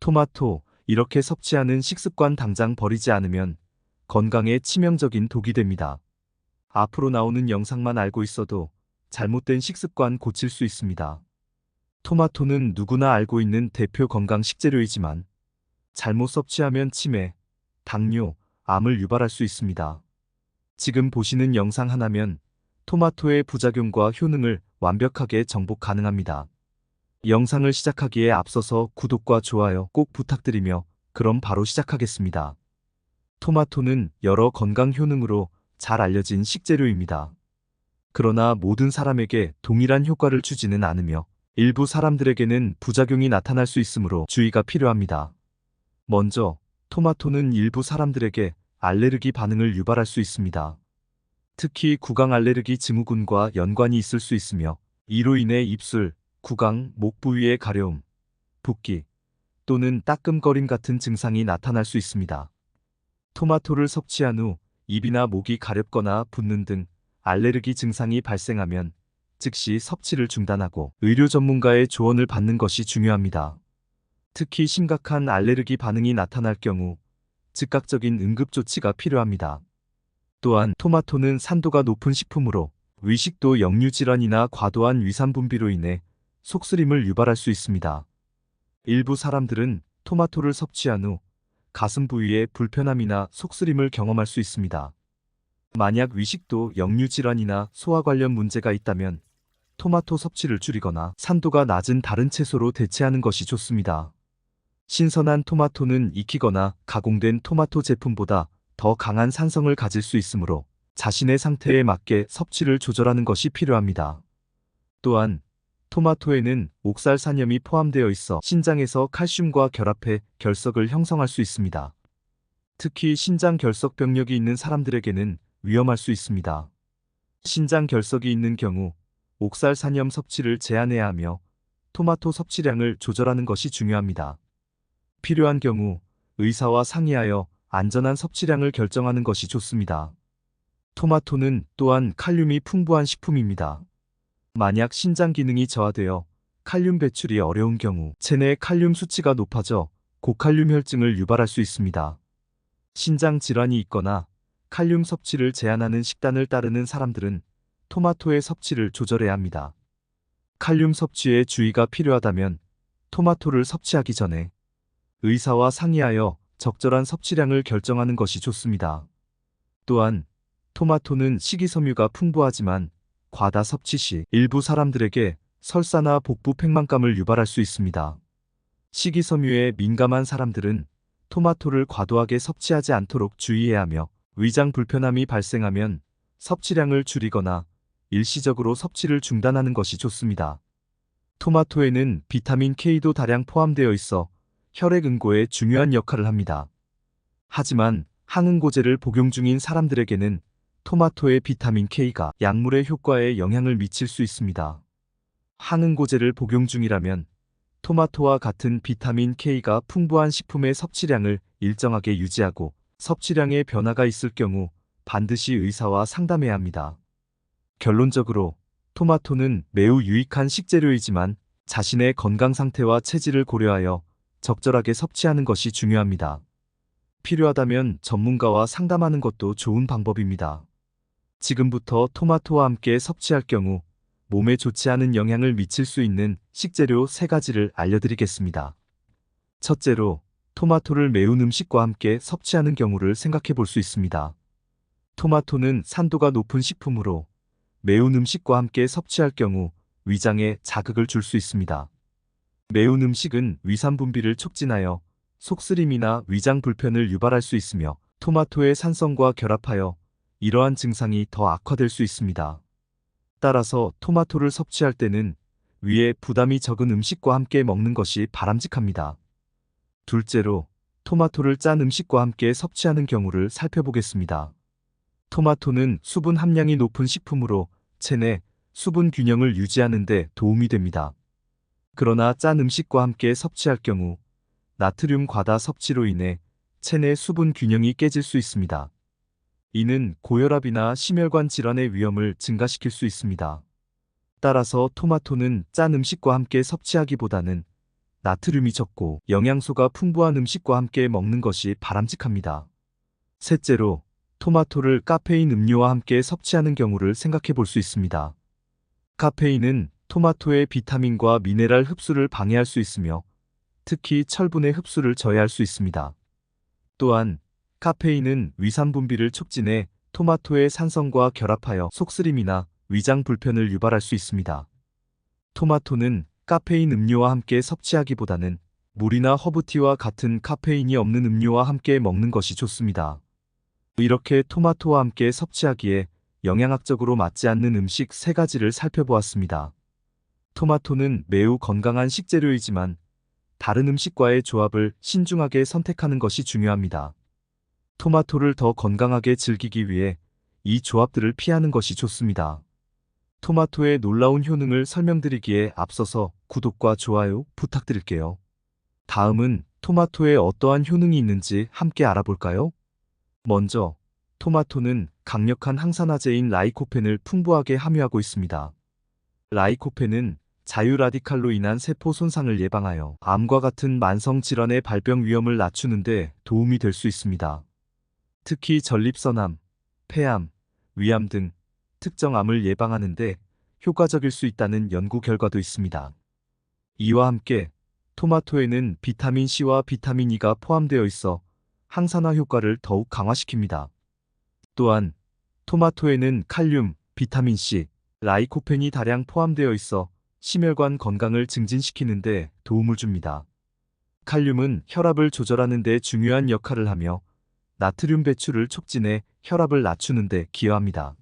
토마토, 이렇게 섭취하는 식습관 당장 버리지 않으면 건강에 치명적인 독이 됩니다. 앞으로 나오는 영상만 알고 있어도 잘못된 식습관 고칠 수 있습니다. 토마토는 누구나 알고 있는 대표 건강 식재료이지만 잘못 섭취하면 치매, 당뇨, 암을 유발할 수 있습니다. 지금 보시는 영상 하나면 토마토의 부작용과 효능을 완벽하게 정복 가능합니다. 영상을 시작하기에 앞서서 구독과 좋아요 꼭 부탁드리며 그럼 바로 시작하겠습니다. 토마토는 여러 건강 효능으로 잘 알려진 식재료입니다. 그러나 모든 사람에게 동일한 효과를 주지는 않으며 일부 사람들에게는 부작용이 나타날 수 있으므로 주의가 필요합니다. 먼저, 토마토는 일부 사람들에게 알레르기 반응을 유발할 수 있습니다. 특히 구강 알레르기 증후군과 연관이 있을 수 있으며 이로 인해 입술, 구강, 목 부위의 가려움, 붓기 또는 따끔거림 같은 증상이 나타날 수 있습니다. 토마토를 섭취한 후 입이나 목이 가렵거나 붓는 등 알레르기 증상이 발생하면 즉시 섭취를 중단하고 의료 전문가의 조언을 받는 것이 중요합니다. 특히 심각한 알레르기 반응이 나타날 경우 즉각적인 응급조치가 필요합니다. 또한 토마토는 산도가 높은 식품으로 위식도 역류질환이나 과도한 위산 분비로 인해 속쓰림을 유발할 수 있습니다. 일부 사람들은 토마토를 섭취한 후 가슴 부위에 불편함이나 속쓰림을 경험할 수 있습니다. 만약 위식도 역류질환이나 소화 관련 문제가 있다면 토마토 섭취를 줄이거나 산도가 낮은 다른 채소로 대체하는 것이 좋습니다. 신선한 토마토는 익히거나 가공된 토마토 제품보다 더 강한 산성을 가질 수 있으므로 자신의 상태에 맞게 섭취를 조절하는 것이 필요합니다. 또한 토마토에는 옥살산염이 포함되어 있어 신장에서 칼슘과 결합해 결석을 형성할 수 있습니다. 특히 신장 결석 병력이 있는 사람들에게는 위험할 수 있습니다. 신장 결석이 있는 경우 옥살산염 섭취를 제한해야 하며 토마토 섭취량을 조절하는 것이 중요합니다. 필요한 경우 의사와 상의하여 안전한 섭취량을 결정하는 것이 좋습니다. 토마토는 또한 칼륨이 풍부한 식품입니다. 만약 신장 기능이 저하되어 칼륨 배출이 어려운 경우 체내 칼륨 수치가 높아져 고칼륨 혈증을 유발할 수 있습니다. 신장 질환이 있거나 칼륨 섭취를 제한하는 식단을 따르는 사람들은 토마토의 섭취를 조절해야 합니다. 칼륨 섭취에 주의가 필요하다면 토마토를 섭취하기 전에 의사와 상의하여 적절한 섭취량을 결정하는 것이 좋습니다. 또한 토마토는 식이섬유가 풍부하지만 과다 섭취 시 일부 사람들에게 설사나 복부 팽만감을 유발할 수 있습니다. 식이섬유에 민감한 사람들은 토마토를 과도하게 섭취하지 않도록 주의해야 하며 위장 불편함이 발생하면 섭취량을 줄이거나 일시적으로 섭취를 중단하는 것이 좋습니다. 토마토에는 비타민 K도 다량 포함되어 있어 혈액 응고에 중요한 역할을 합니다. 하지만 항응고제를 복용 중인 사람들에게는 토마토의 비타민 K가 약물의 효과에 영향을 미칠 수 있습니다. 항응고제를 복용 중이라면 토마토와 같은 비타민 K가 풍부한 식품의 섭취량을 일정하게 유지하고 섭취량에 변화가 있을 경우 반드시 의사와 상담해야 합니다. 결론적으로 토마토는 매우 유익한 식재료이지만 자신의 건강 상태와 체질을 고려하여 적절하게 섭취하는 것이 중요합니다. 필요하다면 전문가와 상담하는 것도 좋은 방법입니다. 지금부터 토마토와 함께 섭취할 경우 몸에 좋지 않은 영향을 미칠 수 있는 식재료 3가지를 알려드리겠습니다. 첫째로, 토마토를 매운 음식과 함께 섭취하는 경우를 생각해 볼 수 있습니다. 토마토는 산도가 높은 식품으로 매운 음식과 함께 섭취할 경우 위장에 자극을 줄 수 있습니다. 매운 음식은 위산 분비를 촉진하여 속쓰림이나 위장 불편을 유발할 수 있으며 토마토의 산성과 결합하여 이러한 증상이 더 악화될 수 있습니다. 따라서 토마토를 섭취할 때는 위에 부담이 적은 음식과 함께 먹는 것이 바람직합니다. 둘째로, 토마토를 짠 음식과 함께 섭취하는 경우를 살펴보겠습니다. 토마토는 수분 함량이 높은 식품으로 체내 수분 균형을 유지하는 데 도움이 됩니다. 그러나 짠 음식과 함께 섭취할 경우 나트륨 과다 섭취로 인해 체내 수분 균형이 깨질 수 있습니다. 이는 고혈압이나 심혈관 질환의 위험을 증가시킬 수 있습니다. 따라서 토마토는 짠 음식과 함께 섭취하기보다는 나트륨이 적고 영양소가 풍부한 음식과 함께 먹는 것이 바람직합니다. 셋째로, 토마토를 카페인 음료와 함께 섭취하는 경우를 생각해 볼 수 있습니다. 카페인은 토마토의 비타민과 미네랄 흡수를 방해할 수 있으며 특히 철분의 흡수를 저해할 수 있습니다. 또한 카페인은 위산 분비를 촉진해 토마토의 산성과 결합하여 속쓰림이나 위장 불편을 유발할 수 있습니다. 토마토는 카페인 음료와 함께 섭취하기보다는 물이나 허브티와 같은 카페인이 없는 음료와 함께 먹는 것이 좋습니다. 이렇게 토마토와 함께 섭취하기에 영양학적으로 맞지 않는 음식 3가지를 살펴보았습니다. 토마토는 매우 건강한 식재료이지만 다른 음식과의 조합을 신중하게 선택하는 것이 중요합니다. 토마토를 더 건강하게 즐기기 위해 이 조합들을 피하는 것이 좋습니다. 토마토의 놀라운 효능을 설명드리기에 앞서서 구독과 좋아요 부탁드릴게요. 다음은 토마토에 어떠한 효능이 있는지 함께 알아볼까요? 먼저, 토마토는 강력한 항산화제인 라이코펜을 풍부하게 함유하고 있습니다. 라이코펜은 자유라디칼로 인한 세포 손상을 예방하여 암과 같은 만성 질환의 발병 위험을 낮추는 데 도움이 될 수 있습니다. 특히 전립선암, 폐암, 위암 등 특정 암을 예방하는 데 효과적일 수 있다는 연구 결과도 있습니다. 이와 함께 토마토에는 비타민 C와 비타민 E가 포함되어 있어 항산화 효과를 더욱 강화시킵니다. 또한 토마토에는 칼륨, 비타민 C, 라이코펜이 다량 포함되어 있어 심혈관 건강을 증진시키는 데 도움을 줍니다. 칼륨은 혈압을 조절하는 데 중요한 역할을 하며 나트륨 배출을 촉진해 혈압을 낮추는 데 기여합니다.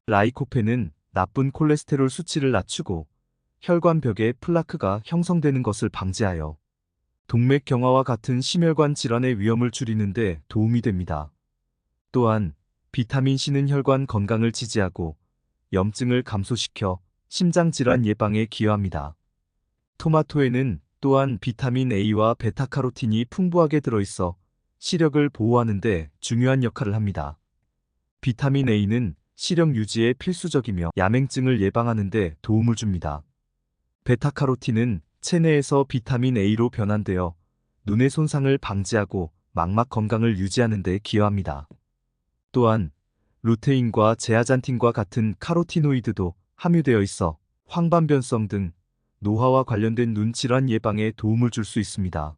라이코펜은 나쁜 콜레스테롤 수치를 낮추고 혈관벽에 플라크가 형성되는 것을 방지하여 동맥경화와 같은 심혈관 질환의 위험을 줄이는 데 도움이 됩니다. 또한 비타민 C는 혈관 건강을 지지하고 염증을 감소시켜 심장질환 예방에 기여합니다. 토마토에는 또한 비타민 A와 베타카로틴이 풍부하게 들어있어 시력을 보호하는 데 중요한 역할을 합니다. 비타민 A는 시력 유지에 필수적이며 야맹증을 예방하는 데 도움을 줍니다. 베타카로틴은 체내에서 비타민 A로 변환되어 눈의 손상을 방지하고 망막 건강을 유지하는 데 기여합니다. 또한 루테인과 제아잔틴과 같은 카로티노이드도 함유되어 있어 황반변성 등 노화와 관련된 눈 질환 예방에 도움을 줄 수 있습니다.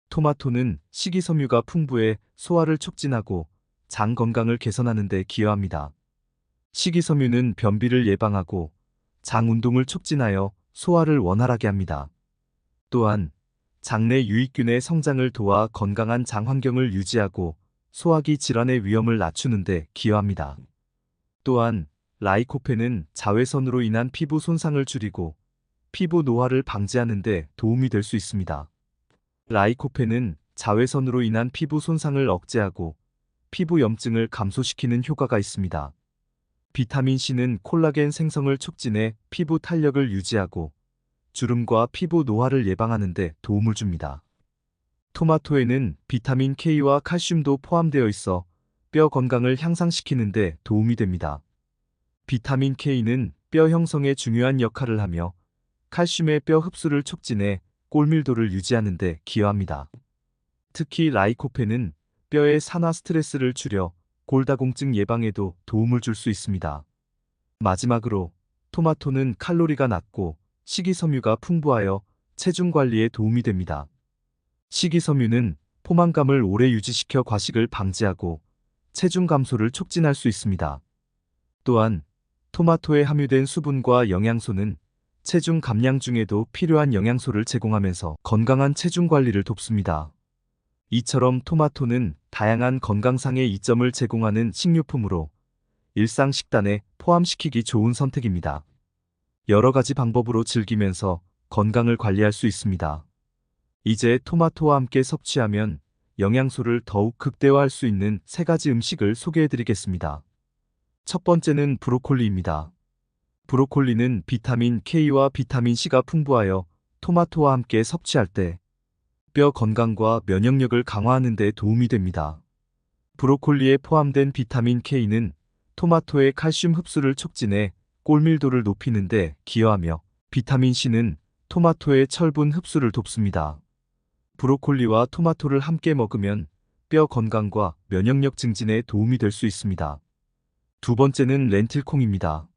토마토는 식이섬유가 풍부해 소화를 촉진하고 장 건강을 개선하는 데 기여합니다. 식이섬유는 변비를 예방하고 장 운동을 촉진하여 소화를 원활하게 합니다. 또한 장내 유익균의 성장을 도와 건강한 장 환경을 유지하고 소화기 질환의 위험을 낮추는 데 기여합니다. 또한 라이코펜은 자외선으로 인한 피부 손상을 줄이고 피부 노화를 방지하는 데 도움이 될 수 있습니다. 라이코펜은 자외선으로 인한 피부 손상을 억제하고 피부 염증을 감소시키는 효과가 있습니다. 비타민 C는 콜라겐 생성을 촉진해 피부 탄력을 유지하고 주름과 피부 노화를 예방하는 데 도움을 줍니다. 토마토에는 비타민 K와 칼슘도 포함되어 있어 뼈 건강을 향상시키는 데 도움이 됩니다. 비타민 K는 뼈 형성에 중요한 역할을 하며 칼슘의 뼈 흡수를 촉진해 골밀도를 유지하는 데 기여합니다. 특히 라이코펜은 뼈의 산화 스트레스를 줄여 골다공증 예방에도 도움을 줄 수 있습니다. 마지막으로 토마토는 칼로리가 낮고 식이섬유가 풍부하여 체중 관리에 도움이 됩니다. 식이섬유는 포만감을 오래 유지시켜 과식을 방지하고 체중 감소를 촉진할 수 있습니다. 또한 토마토에 함유된 수분과 영양소는 체중 감량 중에도 필요한 영양소를 제공하면서 건강한 체중 관리를 돕습니다. 이처럼 토마토는 다양한 건강상의 이점을 제공하는 식료품으로 일상 식단에 포함시키기 좋은 선택입니다. 여러 가지 방법으로 즐기면서 건강을 관리할 수 있습니다. 이제 토마토와 함께 섭취하면 영양소를 더욱 극대화할 수 있는 3가지 음식을 소개해드리겠습니다. 첫 번째는 브로콜리입니다. 브로콜리는 비타민 K와 비타민 C가 풍부하여 토마토와 함께 섭취할 때 뼈 건강과 면역력을 강화하는 데 도움이 됩니다. 브로콜리에 포함된 비타민 K는 토마토의 칼슘 흡수를 촉진해 골밀도를 높이는 데 기여하며 비타민 C는 토마토의 철분 흡수를 돕습니다. 브로콜리와 토마토를 함께 먹으면 뼈 건강과 면역력 증진에 도움이 될 수 있습니다. 두 번째는 렌틸콩입니다.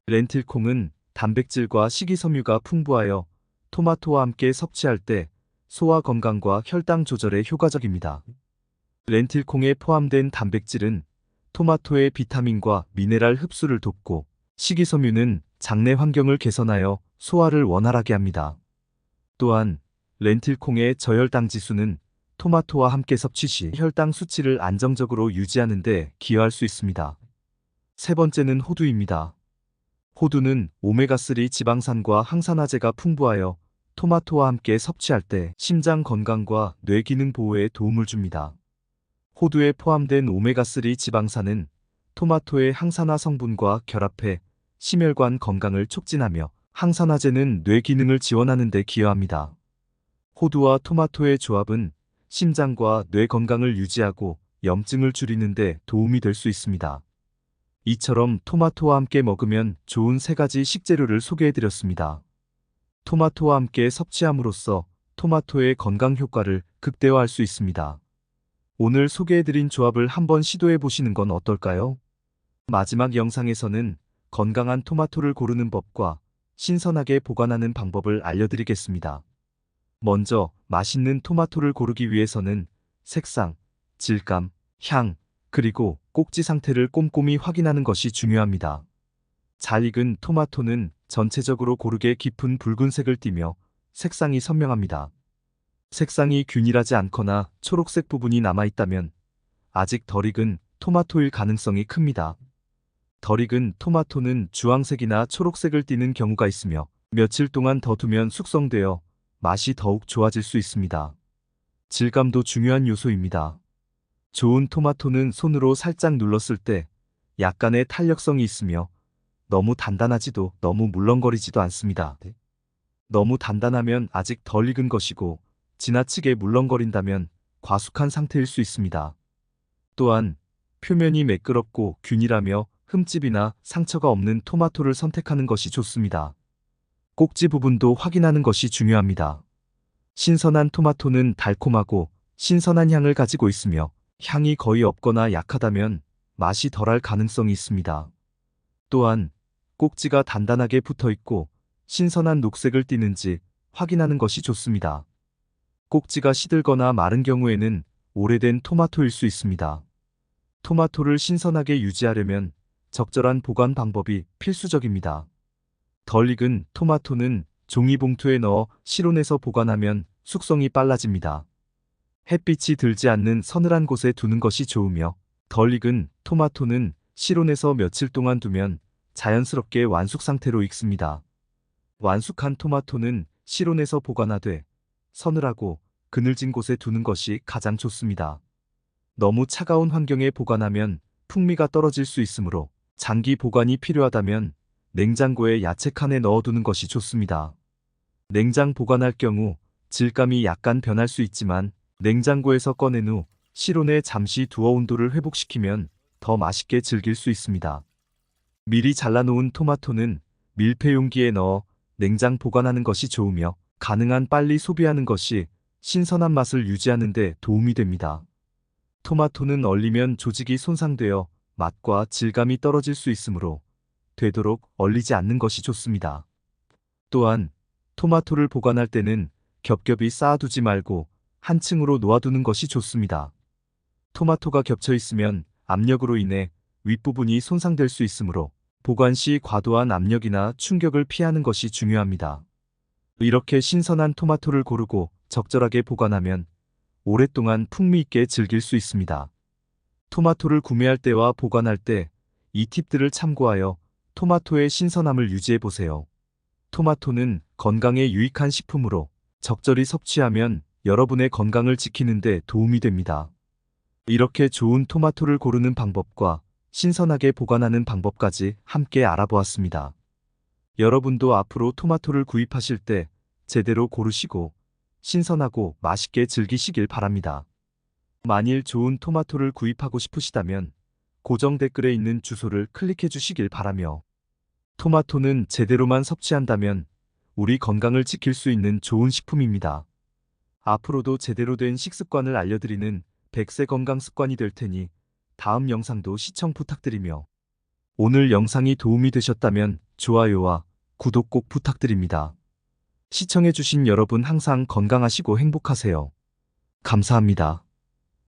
렌틸콩은 단백질과 식이섬유가 풍부하여 토마토와 함께 섭취할 때 소화 건강과 혈당 조절에 효과적입니다. 렌틸콩에 포함된 단백질은 토마토의 비타민과 미네랄 흡수를 돕고 식이섬유는 장내 환경을 개선하여 소화를 원활하게 합니다. 또한 렌틸콩의 저혈당 지수는 토마토와 함께 섭취 시 혈당 수치를 안정적으로 유지하는 데 기여할 수 있습니다. 세 번째는 호두입니다. 호두는 오메가3 지방산과 항산화제가 풍부하여 토마토와 함께 섭취할 때 심장 건강과 뇌 기능 보호에 도움을 줍니다. 호두에 포함된 오메가3 지방산은 토마토의 항산화 성분과 결합해 심혈관 건강을 촉진하며 항산화제는 뇌 기능을 지원하는 데 기여합니다. 호두와 토마토의 조합은 심장과 뇌 건강을 유지하고 염증을 줄이는 데 도움이 될 수 있습니다. 이처럼 토마토와 함께 먹으면 좋은 세 가지 식재료를 소개해드렸습니다. 토마토와 함께 섭취함으로써 토마토의 건강 효과를 극대화할 수 있습니다. 오늘 소개해드린 조합을 한번 시도해보시는 건 어떨까요? 마지막 영상에서는 건강한 토마토를 고르는 법과 신선하게 보관하는 방법을 알려드리겠습니다. 먼저 맛있는 토마토를 고르기 위해서는 색상, 질감, 향, 그리고 꼭지 상태를 꼼꼼히 확인하는 것이 중요합니다. 잘 익은 토마토는 전체적으로 고르게 깊은 붉은색을 띠며 색상이 선명합니다. 색상이 균일하지 않거나 초록색 부분이 남아있다면 아직 덜 익은 토마토일 가능성이 큽니다. 덜 익은 토마토는 주황색이나 초록색을 띠는 경우가 있으며 며칠 동안 더 두면 숙성되어 맛이 더욱 좋아질 수 있습니다. 질감도 중요한 요소입니다. 좋은 토마토는 손으로 살짝 눌렀을 때 약간의 탄력성이 있으며 너무 단단하지도 너무 물렁거리지도 않습니다. 너무 단단하면 아직 덜 익은 것이고 지나치게 물렁거린다면 과숙한 상태일 수 있습니다. 또한 표면이 매끄럽고 균일하며 흠집이나 상처가 없는 토마토를 선택하는 것이 좋습니다. 꼭지 부분도 확인하는 것이 중요합니다. 신선한 토마토는 달콤하고 신선한 향을 가지고 있으며 향이 거의 없거나 약하다면 맛이 덜할 가능성이 있습니다. 또한 꼭지가 단단하게 붙어 있고 신선한 녹색을 띠는지 확인하는 것이 좋습니다. 꼭지가 시들거나 마른 경우에는 오래된 토마토일 수 있습니다. 토마토를 신선하게 유지하려면 적절한 보관 방법이 필수적입니다. 덜 익은 토마토는 종이봉투에 넣어 실온에서 보관하면 숙성이 빨라집니다. 햇빛이 들지 않는 서늘한 곳에 두는 것이 좋으며 덜 익은 토마토는 실온에서 며칠 동안 두면 자연스럽게 완숙 상태로 익습니다. 완숙한 토마토는 실온에서 보관하되 서늘하고 그늘진 곳에 두는 것이 가장 좋습니다. 너무 차가운 환경에 보관하면 풍미가 떨어질 수 있으므로 장기 보관이 필요하다면 냉장고에 야채칸에 넣어두는 것이 좋습니다. 냉장 보관할 경우 질감이 약간 변할 수 있지만 냉장고에서 꺼낸 후 실온에 잠시 두어 온도를 회복시키면 더 맛있게 즐길 수 있습니다. 미리 잘라놓은 토마토는 밀폐 용기에 넣어 냉장 보관하는 것이 좋으며 가능한 빨리 소비하는 것이 신선한 맛을 유지하는 데 도움이 됩니다. 토마토는 얼리면 조직이 손상되어 맛과 질감이 떨어질 수 있으므로 되도록 얼리지 않는 것이 좋습니다. 또한 토마토를 보관할 때는 겹겹이 쌓아두지 말고 한 층으로 놓아두는 것이 좋습니다. 토마토가 겹쳐 있으면 압력으로 인해 윗부분이 손상될 수 있으므로 보관 시 과도한 압력이나 충격을 피하는 것이 중요합니다. 이렇게 신선한 토마토를 고르고 적절하게 보관하면 오랫동안 풍미 있게 즐길 수 있습니다. 토마토를 구매할 때와 보관할 때 이 팁들을 참고하여 토마토의 신선함을 유지해 보세요. 토마토는 건강에 유익한 식품으로 적절히 섭취하면 여러분의 건강을 지키는 데 도움이 됩니다. 이렇게 좋은 토마토를 고르는 방법과 신선하게 보관하는 방법까지 함께 알아보았습니다. 여러분도 앞으로 토마토를 구입하실 때 제대로 고르시고 신선하고 맛있게 즐기시길 바랍니다. 만일 좋은 토마토를 구입하고 싶으시다면 고정 댓글에 있는 주소를 클릭해 주시길 바라며 토마토는 제대로만 섭취한다면 우리 건강을 지킬 수 있는 좋은 식품입니다. 앞으로도 제대로 된 식습관을 알려드리는 100세 건강 습관이 될 테니 다음 영상도 시청 부탁드리며 오늘 영상이 도움이 되셨다면 좋아요와 구독 꼭 부탁드립니다. 시청해주신 여러분 항상 건강하시고 행복하세요. 감사합니다.